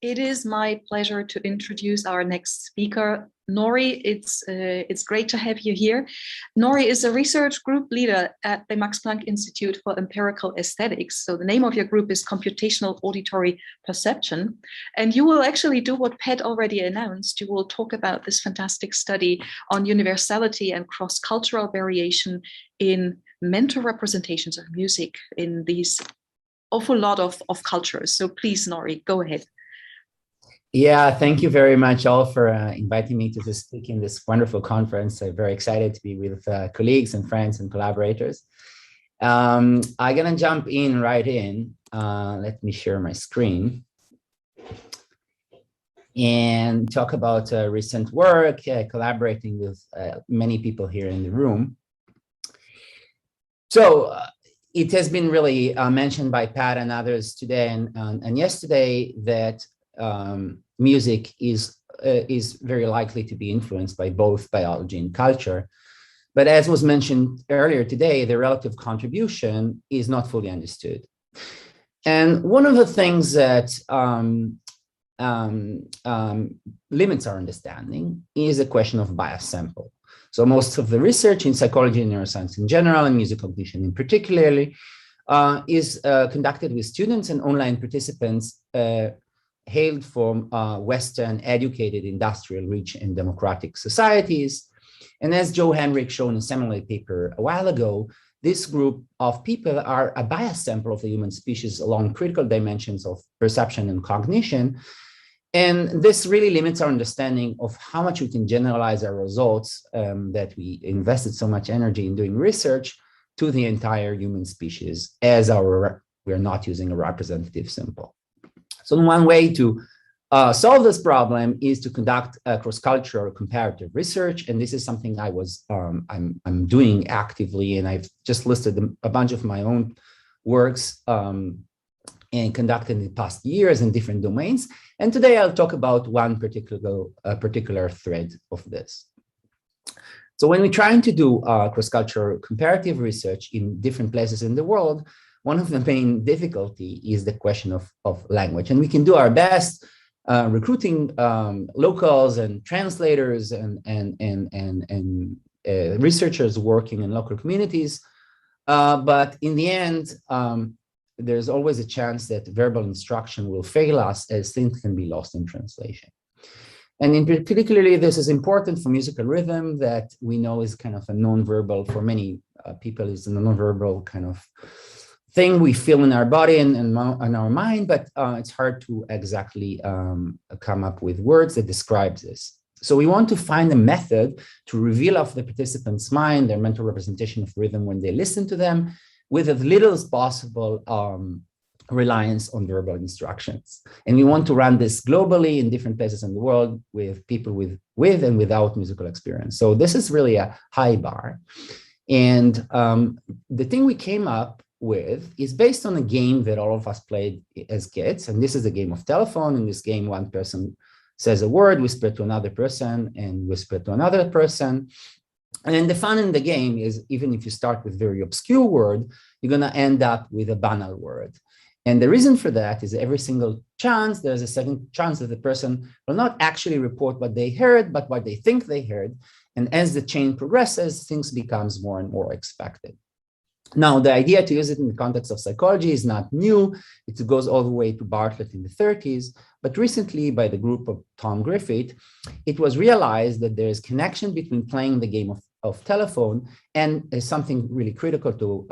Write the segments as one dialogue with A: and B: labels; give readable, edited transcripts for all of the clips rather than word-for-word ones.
A: It is my pleasure to introduce our next speaker, Nori. It's great to have you here. Nori is a research group leader at the Max Planck Institute for Empirical Aesthetics. So the name of your group is Computational Auditory Perception. And you will actually do what Pat already announced. You will talk about this fantastic study on universality and cross-cultural variation in mental representations of music in these awful lot of cultures. So please, Nori, go ahead.
B: Yeah, thank you very much all for inviting me to speak in this wonderful conference. I'm very excited to be with colleagues and friends and collaborators. I'm gonna jump in right in. Let me share my screen and talk about recent work, collaborating with many people here in the room. So it has been really mentioned by Pat and others today and yesterday that music is very likely to be influenced by both biology and culture. But as was mentioned earlier today, the relative contribution is not fully understood. And one of the things that limits our understanding is a question of bias sample. So most of the research in psychology and neuroscience in general, and music cognition in particularly, is conducted with students and online participants hailed from Western, educated, industrial, rich, and democratic societies. And as Joe Henrich showed in a seminal paper a while ago, this group of people are a bias sample of the human species along critical dimensions of perception and cognition. And this really limits our understanding of how much we can generalize our results that we invested so much energy in doing research to the entire human species as we're not using a representative sample. So one way to solve this problem is to conduct cross-cultural comparative research, and this is something I'm doing actively, and I've just listed a bunch of my own works and conducted in the past years in different domains. And today I'll talk about one particular thread of this. So when we're trying to do cross-cultural comparative research in different places in the world, one of the main difficulty is the question of language. And we can do our best recruiting locals and translators and researchers working in local communities. But in the end, there's always a chance that verbal instruction will fail us as things can be lost in translation. And in particularly, this is important for musical rhythm that we know is kind of a non-verbal, for many people is a non-verbal kind of thing we feel in our body and in our mind, but it's hard to exactly come up with words that describe this. So we want to find a method to reveal of the participant's mind their mental representation of rhythm when they listen to them with as little as possible reliance on verbal instructions. And we want to run this globally in different places in the world with people with and without musical experience. So this is really a high bar. And the thing we came up with is based on a game that all of us played as kids. And this is a game of telephone. In this game, one person says a word, whisper to another person, and whisper to another person. And then the fun in the game is, even if you start with very obscure word, you're going to end up with a banal word. And the reason for that is every single chance, there's a second chance that the person will not actually report what they heard, but what they think they heard. And as the chain progresses, things becomes more and more expected. Now, the idea to use it in the context of psychology is not new. It goes all the way to Bartlett in the 30s. But recently, by the group of Tom Griffith, it was realized that there is connection between playing the game of telephone and something really critical to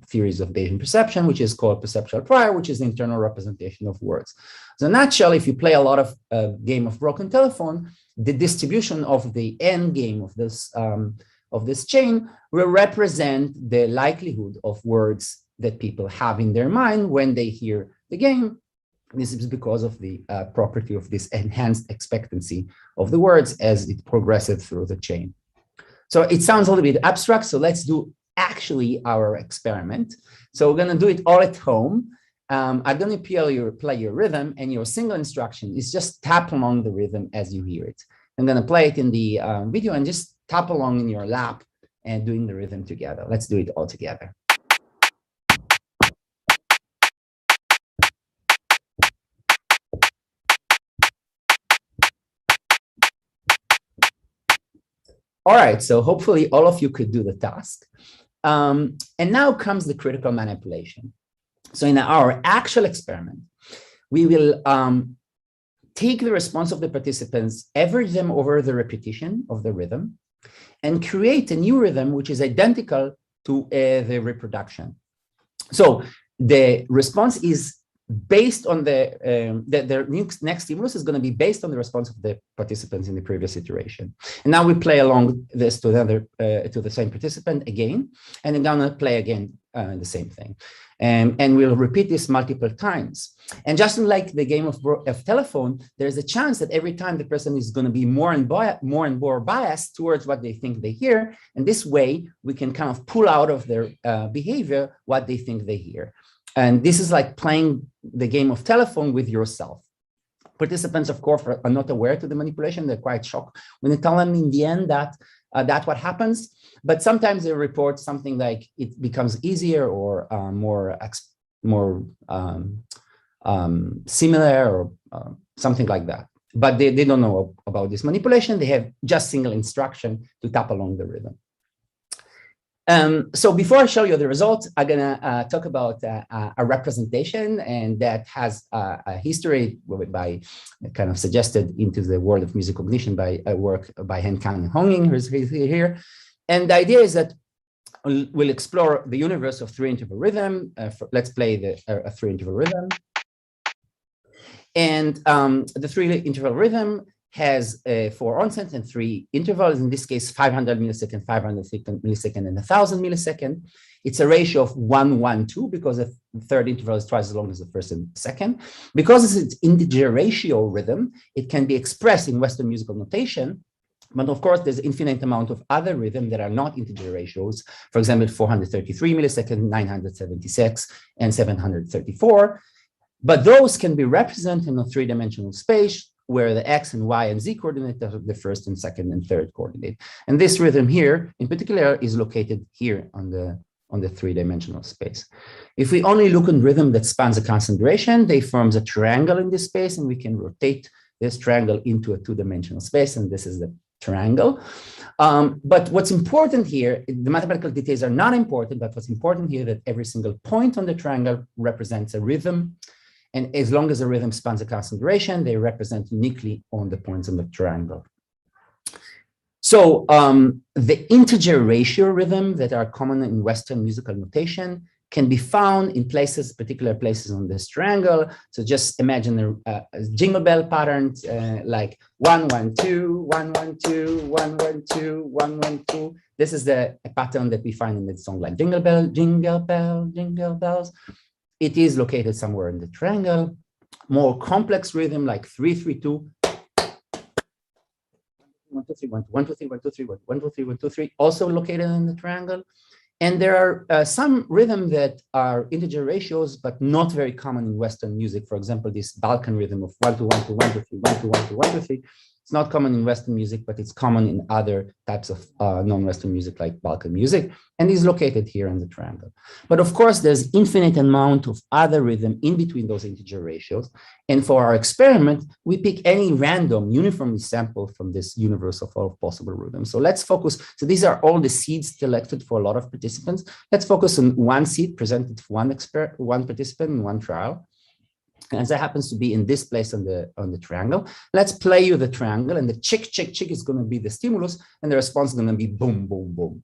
B: theories of Bayesian perception, which is called perceptual prior, which is the internal representation of words. So in a nutshell, if you play a lot of game of broken telephone, the distribution of the end game of this chain will represent the likelihood of words that people have in their mind when they hear the game. This is because of the property of this enhanced expectancy of the words as it progresses through the chain. So it sounds a little bit abstract, so let's do actually our experiment. So we're going to do it all at home. I'm going to play your rhythm, and your single instruction is just tap along the rhythm as you hear it. I'm going to play it in the video and just tap along in your lap and doing the rhythm together. Let's do it all together. All right, so hopefully all of you could do the task. And now comes the critical manipulation. So in our actual experiment, we will take the response of the participants, average them over the repetition of the rhythm, and create a new rhythm which is identical to the reproduction. So the response is based on the next stimulus is going to be based on the response of the participants in the previous iteration. And now we play along this to the same participant again, and then going to play again the same thing. And we'll repeat this multiple times. And just like the game of telephone, there's a chance that every time the person is going to be more and more biased towards what they think they hear. And this way, we can kind of pull out of their behavior what they think they hear. And this is like playing the game of telephone with yourself. Participants, of course, are not aware to the manipulation. They're quite shocked when you tell them in the end that that's what happens. But sometimes they report something like it becomes easier or more similar or something like that. But they don't know about this manipulation. They have just single instruction to tap along the rhythm. So before I show you the results, I'm gonna talk about a representation, and that has a history by kind of suggested into the world of music cognition by a work by Henkan Honging, who's here. And the idea is that we'll explore the universe of three-interval rhythm. Let's play a three-interval rhythm. And the three-interval rhythm has 4 onsets and 3 intervals, in this case, 500 millisecond, 500 millisecond, and 1000 millisecond. It's a ratio of 1, 1, 2, because the third interval is twice as long as the first and second. Because it's integer ratio rhythm, it can be expressed in Western musical notation. But of course, there's infinite amount of other rhythms that are not integer ratios. For example, 433 milliseconds, 976, and 734. But those can be represented in a three-dimensional space, where the X and Y and Z coordinate are the first and second and third coordinate. And this rhythm here, in particular, is located here on the three-dimensional space. If we only look at rhythm that spans a constant duration, they forms a triangle in this space, and we can rotate this triangle into a two-dimensional space, and this is the triangle. But what's important here, the mathematical details are not important, but what's important here that every single point on the triangle represents a rhythm. And as long as the rhythm spans a constant duration, they represent uniquely on the points on the triangle. So the integer ratio rhythm that are common in Western musical notation can be found in places, particular places on this triangle. So just imagine a jingle bell pattern like 1, 1, 2, 1, 1, 2, 1, 1, 2, 1, 1, 2. This is the pattern that we find in the song like Jingle Bell, Jingle Bell, Jingle Bells. It is located somewhere in the triangle. More complex rhythm like 3, 3, 2. 1, 2, 3, 1, 1, 2, 3, 1, 2, 3, 1, 2, 3, 1, 2, 3, also located in the triangle. And there are some rhythms that are integer ratios, but not very common in Western music. For example, this Balkan rhythm of 1, 2, 1, 2, 1, 2, 3, 1, 2, 1, 2, 1, 2, 3. It's not common in Western music, but it's common in other types of non-Western music like Balkan music, and is located here in the triangle. But of course, there's infinite amount of other rhythm in between those integer ratios. And for our experiment, we pick any random uniformly sample from this universe of all possible rhythms. So let's focus. So these are all the seeds selected for a lot of participants. Let's focus on one seed presented for one participant in one trial. As it happens to be in this place on the triangle, let's play you the triangle, and the chick, chick, chick is going to be the stimulus, and the response is going to be boom, boom, boom.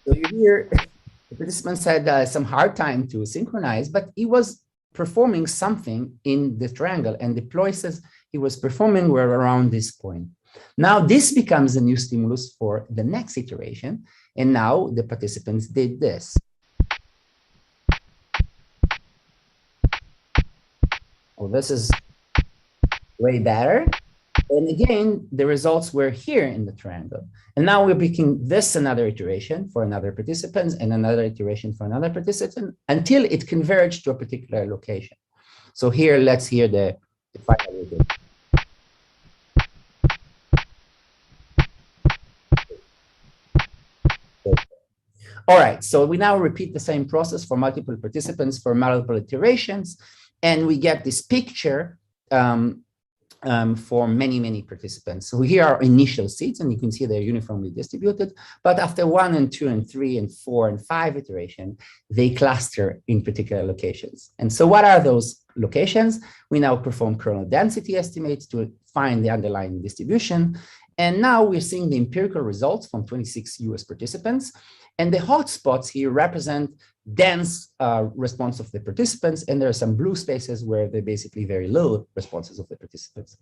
B: So you hear the participants had some hard time to synchronize, but he was performing something in the triangle, and the places he was performing were around this point. Now this becomes a new stimulus for the next iteration, and now the participants did this. Oh, this is way better. And again, the results were here in the triangle. And now we're picking this another iteration for another participant and another iteration for another participant until it converged to a particular location. So here, let's hear the final result. All right, so we now repeat the same process for multiple participants for multiple iterations, and we get this picture for many, many participants. So here are initial seeds, and you can see they're uniformly distributed, but after 1 and 2 and 3 and 4 and 5 iteration, they cluster in particular locations. And so what are those locations? We now perform kernel density estimates to find the underlying distribution. And now we're seeing the empirical results from 26 US participants. And the hotspots here represent dense response of the participants. And there are some blue spaces where they're basically very low responses of the participants.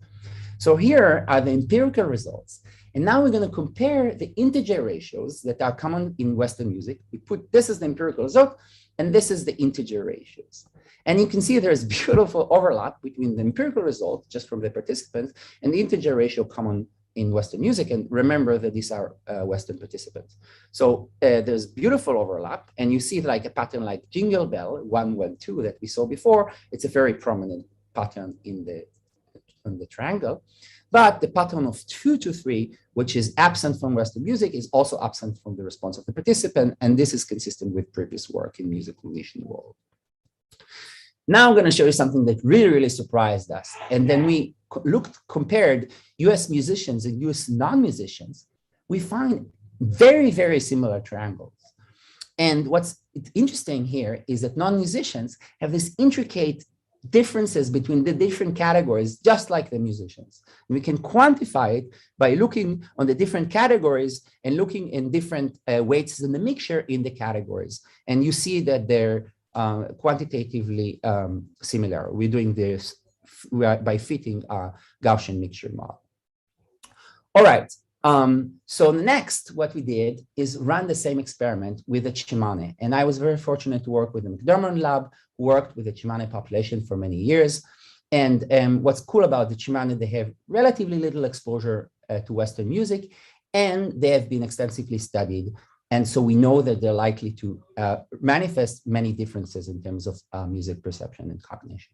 B: So here are the empirical results. And now we're going to compare the integer ratios that are common in Western music. We put, this is the empirical result, and this is the integer ratios. And you can see there's beautiful overlap between the empirical result just from the participants and the integer ratio common in Western music. And remember that these are Western participants. So there's beautiful overlap, and you see like a pattern like Jingle Bell 1, 1, 2 that we saw before. It's a very prominent pattern in the triangle. But the pattern of 2 to 3, which is absent from Western music, is also absent from the response of the participant. And this is consistent with previous work in music cognition world. Now I'm going to show you something that really, really surprised us. And then we compared US musicians and US non-musicians. We find very, very similar triangles. And what's interesting here is that non-musicians have this intricate differences between the different categories, just like the musicians. And we can quantify it by looking on the different categories and looking in different weights in the mixture in the categories. And you see that they're quantitatively similar. We're doing this by fitting a Gaussian mixture model. All right, so next what we did is run the same experiment with the Chimane. And I was very fortunate to work with the McDermott lab, who worked with the Chimane population for many years. And what's cool about the Chimane, they have relatively little exposure to Western music, and they have been extensively studied. And so we know that they're likely to manifest many differences in terms of music perception and cognition.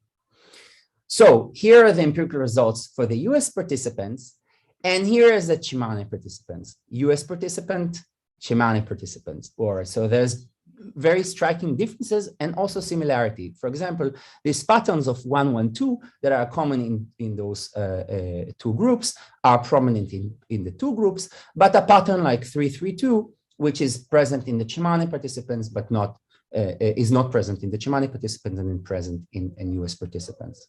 B: So here are the empirical results for the US participants. And here is the Chimane participants, US participant, Chimane participants. So there's very striking differences and also similarity. For example, these patterns of 1, 1, 2 that are common in those two groups are prominent in the two groups, but a pattern like 3, 3, 2, which is present in the Chimane participants, but is not present in the Chimane participants and present in US participants.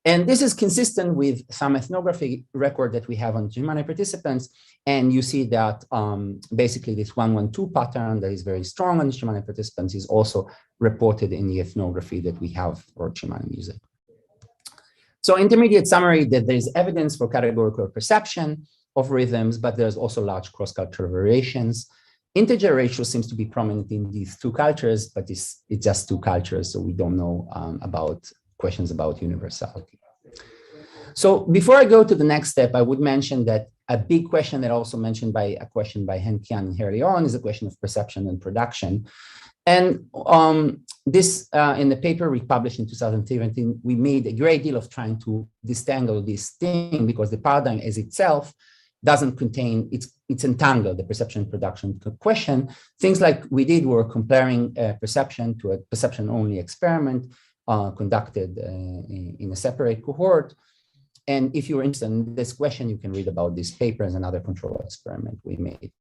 B: And this is consistent with some ethnography record that we have on Chimane participants. And you see that basically this 1, 1, 2 pattern that is very strong on Chimane participants is also reported in the ethnography that we have for Chimane music. So intermediate summary that there is evidence for categorical perception of rhythms, but there's also large cross-cultural variations. Integer ratio seems to be prominent in these two cultures, but it's just two cultures, so we don't know about questions about universality. So before I go to the next step, I would mention that a big question that also mentioned by a question by Hen Kian early on is the question of perception and production. And this in the paper we published in 2017, we made a great deal of trying to disentangle this thing because the paradigm as itself doesn't contain, it's entangled, the perception and production question. Things like we did were comparing perception to a perception-only experiment conducted in a separate cohort. And if you're interested in this question, you can read about this paper and another control experiment we made.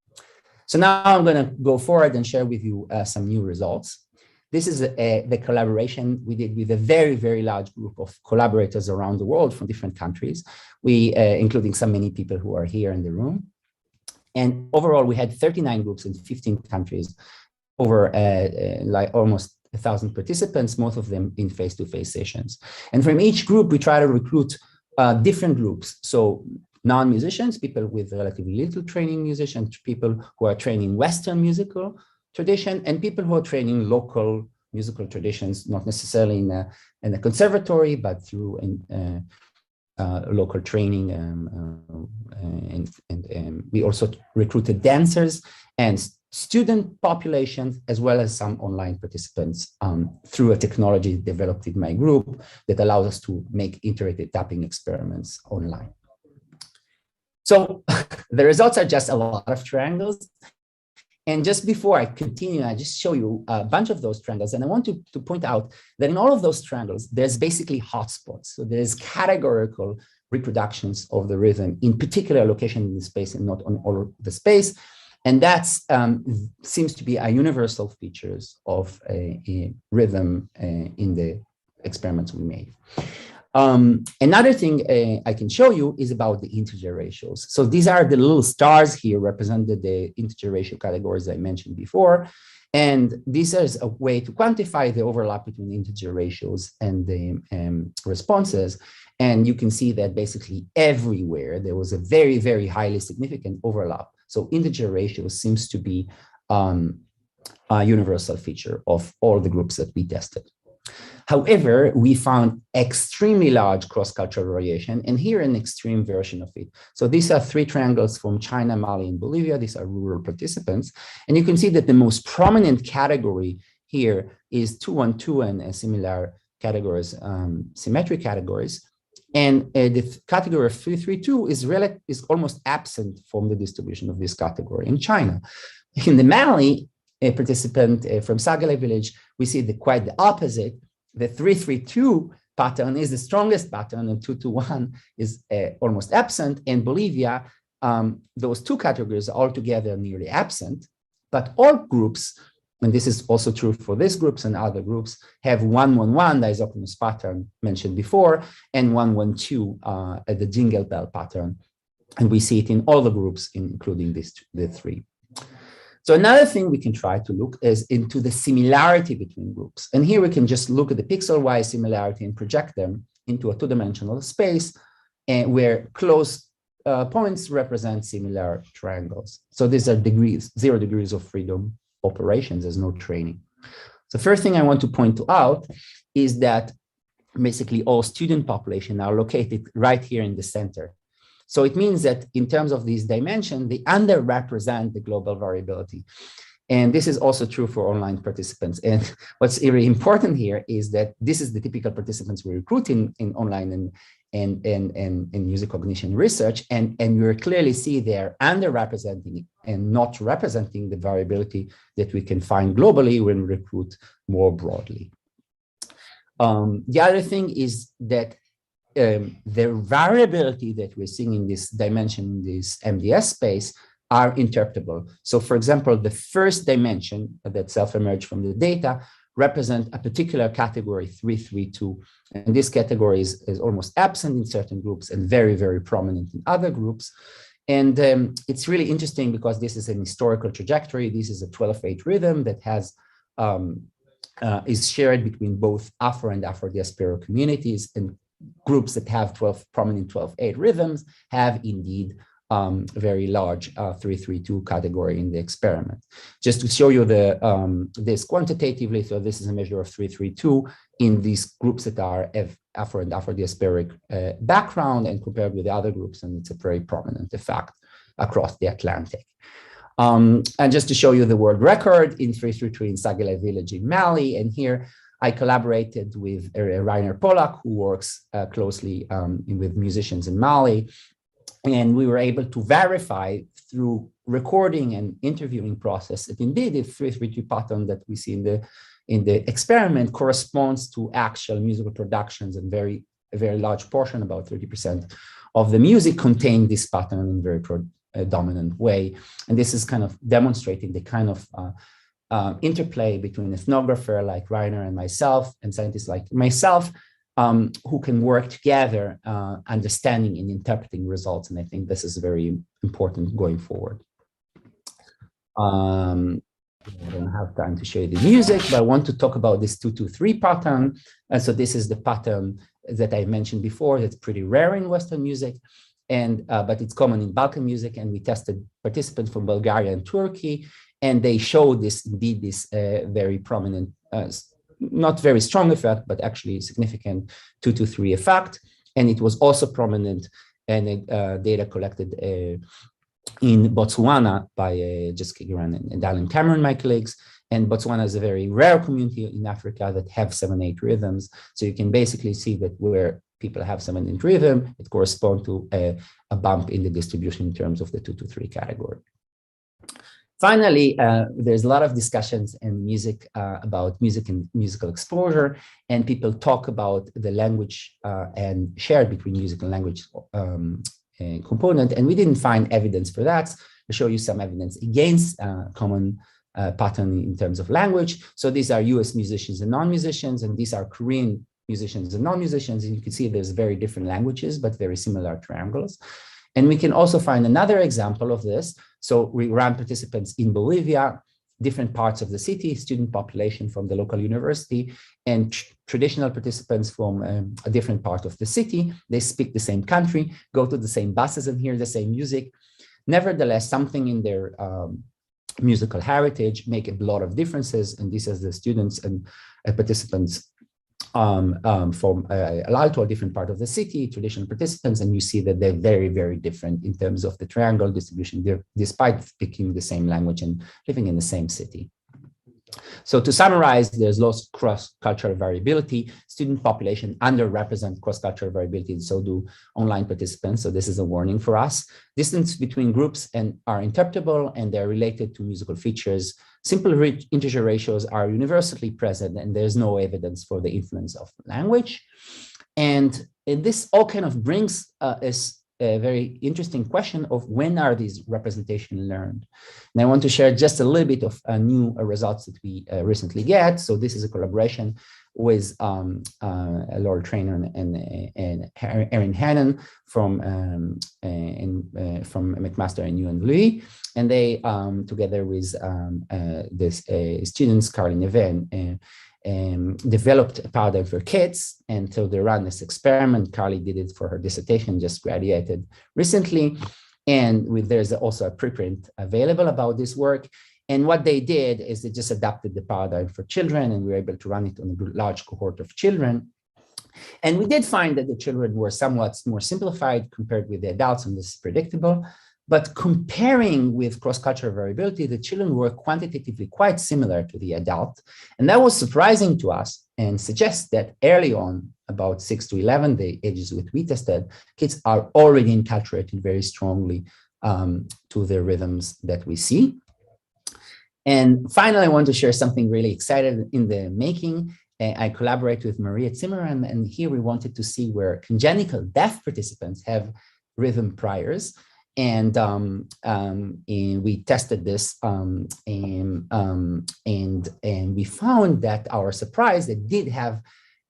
B: So now I'm going to go forward and share with you some new results. This is the collaboration we did with a very, very large group of collaborators around the world from different countries, including some many people who are here in the room. And overall, we had 39 groups in 15 countries, over like almost 1,000 participants, most of them in face-to-face sessions. And from each group, we try to recruit different groups. So non-musicians, people with relatively little training musicians, people who are training Western musical tradition, and people who are training local musical traditions, not necessarily in a conservatory, but through local training. And we also recruited dancers and student populations, as well as some online participants through a technology developed in my group that allows us to make iterated tapping experiments online. So the results are just a lot of triangles. And just before I continue, I just show you a bunch of those triangles. And I want to point out that in all of those triangles, there's basically hotspots. So there's categorical reproductions of the rhythm in particular location in the space and not on all of the space. And that seems to be a universal features of a rhythm in the experiments we made. Another thing I can show you is about the integer ratios. So these are the little stars here represented the integer ratio categories I mentioned before. And this is a way to quantify the overlap between integer ratios and the responses. And you can see that basically everywhere there was a very, very highly significant overlap. So integer ratio seems to be a universal feature of all the groups that we tested. However, we found extremely large cross-cultural variation, and here an extreme version of it. So these are 3 triangles from China, Mali, and Bolivia. These are rural participants. And you can see that the most prominent category here is 212 and similar categories, symmetric categories. And the category of 332 is almost absent from the distribution of this category in China. In the Mali participant from Sagale village, we see quite the opposite. The 332 pattern is the strongest pattern, and 221 is almost absent. In Bolivia, those 2 categories are altogether nearly absent, but all groups, and this is also true for these groups and other groups, have 111, the isochronous pattern mentioned before, and 112, the jingle bell pattern. And we see it in all the groups, including the 3. So another thing we can try to look is into the similarity between groups. And here we can just look at the pixel-wise similarity and project them into a 2-dimensional space where close points represent similar triangles. So these are degrees, 0 degrees of freedom operations. There's no training. So first thing I want to point out is that basically all student population are located right here in the center. So it means that in terms of these dimensions, they underrepresent the global variability. And this is also true for online participants. And what's really important here is that this is the typical participants we recruit in online and music cognition research. And you clearly see they're underrepresenting and not representing the variability that we can find globally when we recruit more broadly. The other thing is that the variability that we're seeing in this dimension, in this MDS space, are interpretable. So for example, the first dimension that self-emerged from the data represent a particular category 332. And this category is almost absent in certain groups and very, very prominent in other groups. And it's really interesting because this is an historical trajectory. This is a 12/8 rhythm that has is shared between both Afro and Afro-diaspora communities, and groups that have prominent 12/8 rhythms have indeed very large 332 category in the experiment. Just to show you this quantitatively, so this is a measure of 332 in these groups that are Afro and Afro-diasporic background and compared with the other groups, and it's a very prominent effect across the Atlantic. And just to show you the world record in 332 in Sagale village in Mali, and here I collaborated with Rainer Pollack, who works closely with musicians in Mali. And we were able to verify through recording and interviewing process that indeed the 332 pattern that we see in the experiment corresponds to actual musical productions, and a very large portion, about 30% of the music contained this pattern in a very dominant way. And this is kind of demonstrating the kind of interplay between an ethnographer like Rainer and myself, and scientists like myself, who can work together, understanding and interpreting results. And I think this is very important going forward. I don't have time to show you the music, but I want to talk about this 223 pattern. And so this is the pattern that I mentioned before. That's pretty rare in Western music, but it's common in Balkan music. And we tested participants from Bulgaria and Turkey, and they showed this very prominent, not very strong effect, but actually significant 223 effect. And it was also prominent in data collected in Botswana by Jessica Giran and Alan Cameron, my colleagues. And Botswana is a very rare community in Africa that have 7/8 rhythms. So you can basically see that where people have 7/8 rhythm, it corresponds to a bump in the distribution in terms of the 223 category. Finally, there's a lot of discussions in music about music and musical exposure, and people talk about the language and shared between music and language component, and we didn't find evidence for that. I'll show you some evidence against common pattern in terms of language. So these are US musicians and non-musicians, and these are Korean musicians and non-musicians, and you can see there's very different languages, but very similar triangles. And we can also find another example of this. So we ran participants in Bolivia, different parts of the city, student population from the local university, and traditional participants from a different part of the city. They speak the same country, go to the same buses and hear the same music. Nevertheless, something in their musical heritage make a lot of differences. And this is the students and participants from a different part of the city, traditional participants, and you see that they're very, very different in terms of the triangle distribution, despite speaking the same language and living in the same city. So to summarize, there's lots of cross-cultural variability. Student population underrepresent cross-cultural variability, and so do online participants. So this is a warning for us. Distance between groups are interpretable, and they're related to musical features. Simple integer ratios are universally present, and there's no evidence for the influence of language. And this all kind of brings us a very interesting question of when are these representations learned? And I want to share just a little bit of new results that we recently get. So this is a collaboration with Laura Traynor and Erin Hannon from McMaster and UNLV, and they together with this students Carly Neve developed a paradigm for kids. And so they ran this experiment. Carly did it for her dissertation, just graduated recently. And there's also a preprint available about this work. And what they did is they just adapted the paradigm for children, and we were able to run it on a large cohort of children. And we did find that the children were somewhat more simplified compared with the adults, and this is predictable. But comparing with cross-cultural variability, the children were quantitatively quite similar to the adult. And that was surprising to us and suggests that early on, about 6 to 11, the ages which we tested, kids are already enculturated very strongly to the rhythms that we see. And finally, I want to share something really exciting in the making. I collaborate with Maria Zimmerman, and here we wanted to see where congenital deaf participants have rhythm priors. And we tested this, and we found that our surprise, they did have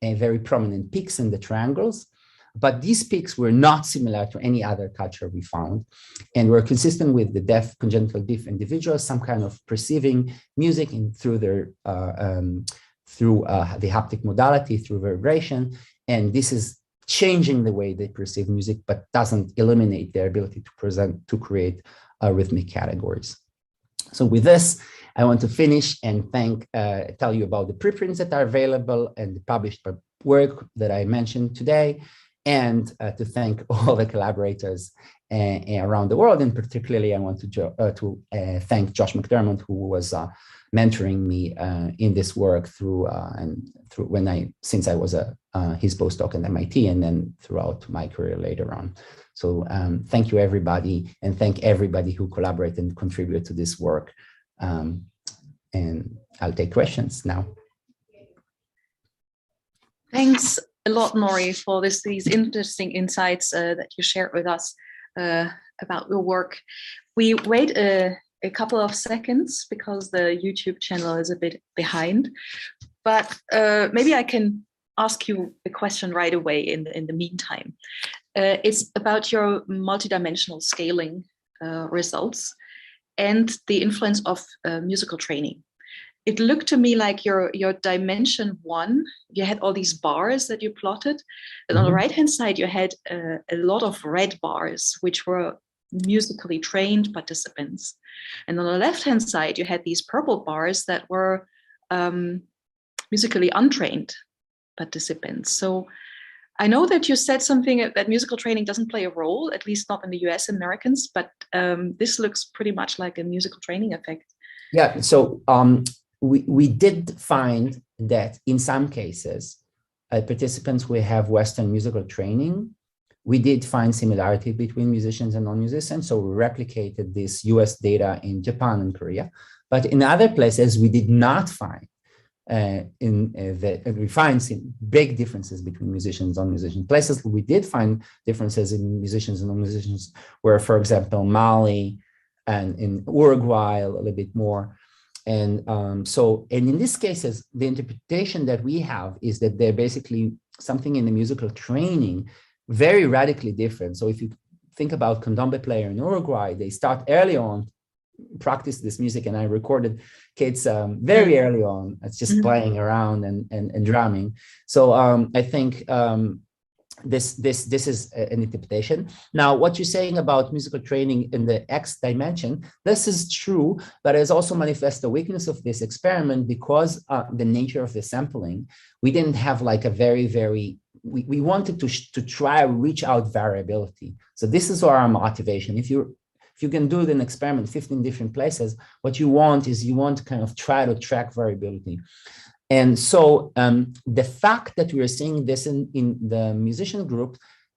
B: a very prominent peaks in the triangles, but these peaks were not similar to any other culture we found, and were consistent with the congenital deaf individuals, some kind of perceiving music through their the haptic modality, through vibration, and this is changing the way they perceive music, but doesn't eliminate their ability to create rhythmic categories. So with this, I want to finish and tell you about the preprints that are available and the published work that I mentioned today, and to thank all the collaborators around the world. And particularly, I want to thank Josh McDermott, who was mentoring me in this work since I was his postdoc at MIT, and then throughout my career later on. So thank you, everybody, and thank everybody who collaborated and contributed to this work. And I'll take questions now.
A: Thanks a lot, Nori, for these interesting insights that you shared with us about your work. We wait a couple of seconds because the YouTube channel is a bit behind, but maybe I can ask you a question right away in the meantime. It's about your multidimensional scaling results and the influence of musical training. It looked to me like your dimension 1, you had all these bars that you plotted, and on the right-hand side, you had a lot of red bars, which were musically trained participants. And on the left-hand side, you had these purple bars that were musically untrained participants. So I know that you said something that musical training doesn't play a role, at least not in the US and Americans, but this looks pretty much like a musical training effect.
B: Yeah, so we did find that in some cases, participants who have Western musical training we did find similarity between musicians and non-musicians. So we replicated this US data in Japan and Korea. But in other places, we did not find we find some big differences between musicians and non-musicians. Places we did find differences in musicians and non-musicians were, for example, Mali and in Uruguay a little bit more. And and in these cases, the interpretation that we have is that they're basically something in the musical training very radically different. So if you think about candombe player in Uruguay, they start early on, practice this music, and I recorded kids very early on. It's just playing around and drumming. So I think this is an interpretation. Now, what you're saying about musical training in the X dimension, this is true, but it also manifests the weakness of this experiment because the nature of the sampling. We didn't have like a we wanted to try to reach out variability. So this is our motivation. If you can do an experiment 15 different places, what you want to kind of try to track variability. And so the fact that we are seeing this in the musician group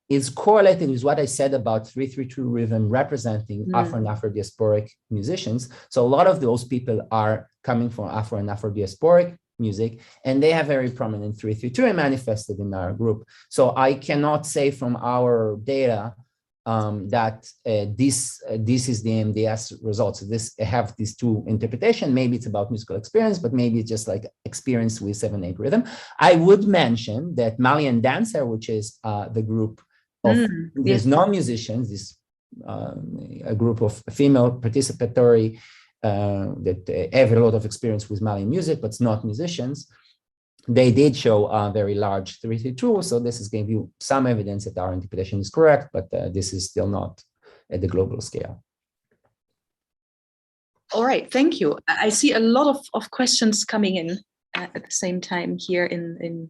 B: is correlated with what I said about 332 rhythm representing Afro and Afro-diasporic musicians. So a lot of those people are coming from Afro and Afro-diasporic music, and they have very prominent 332 and manifested in our group. So I cannot say from our data that this is the MDS results. This have these two interpretation. Maybe it's about musical experience, but maybe it's just like experience with 7/8 rhythm. I would mention that Malian Dancer, which is the group of these non-musicians, this a group of female participatory that have a lot of experience with Malian music, but it's not musicians. They did show a very large 332, so this is giving you some evidence that our interpretation is correct, but this is still not at the global scale.
A: All right, thank you. I see a lot of questions coming in at the same time here in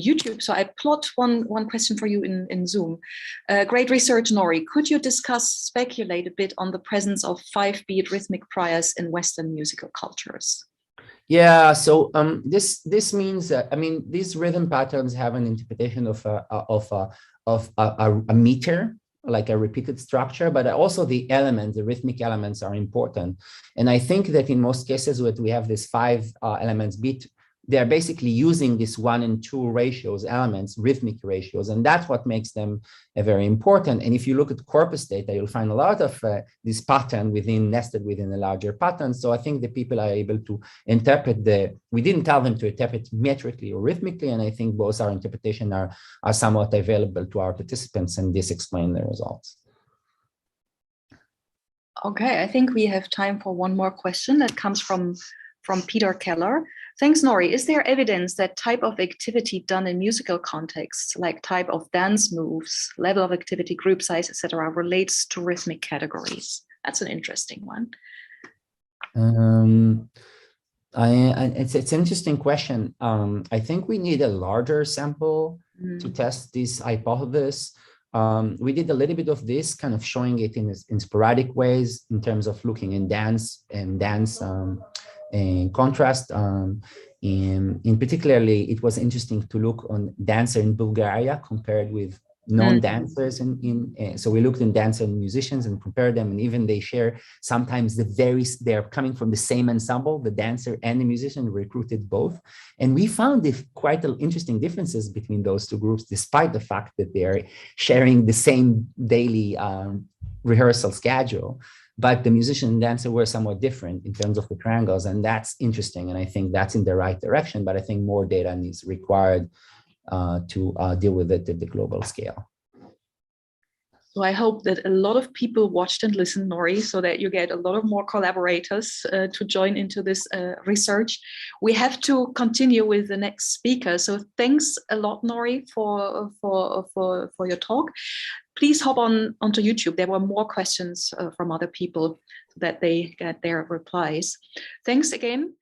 A: YouTube. So I plot one question for you in Zoom. Great research, Nori. Could you speculate a bit on the presence of 5-beat rhythmic priors in Western musical cultures?
B: Yeah, so this means that, I mean, these rhythm patterns have an interpretation of a meter, like a repeated structure, but also the elements, the rhythmic elements are important. And I think that in most cases where we have these 5 elements beat, they're basically using this 1 and 2 ratios, elements, rhythmic ratios, and that's what makes them very important. And if you look at corpus data, you'll find a lot of this pattern nested within a larger pattern. So I think the people are able to interpret we didn't tell them to interpret metrically or rhythmically, and I think both our interpretation are somewhat available to our participants, and this explains the results.
A: Okay, I think we have time for one more question that comes from Peter Keller. Thanks, Nori. Is there evidence that type of activity done in musical contexts, like type of dance moves, level of activity, group size, etc., relates to rhythmic categories? That's an interesting one.
B: It's an interesting question. I think we need a larger sample to test this hypothesis. We did a little bit of this, kind of showing it in sporadic ways in terms of looking in dance in contrast. In particularly, it was interesting to look on dancer in Bulgaria compared with non-dancers. So we looked in dancer and musicians and compared them, and even they share sometimes they're coming from the same ensemble, the dancer and the musician recruited both. And we found quite interesting differences between those two groups, despite the fact that they're sharing the same daily rehearsal schedule. But the musician and dancer were somewhat different in terms of the triangles, and that's interesting. And I think that's in the right direction, but I think more data is required to deal with it at the global scale.
A: So I hope that a lot of people watched and listened, Nori, so that you get a lot of more collaborators to join into this research. We have to continue with the next speaker. So thanks a lot, Nori, for your talk. Please hop onto YouTube. There were more questions from other people so that they get their replies. Thanks again.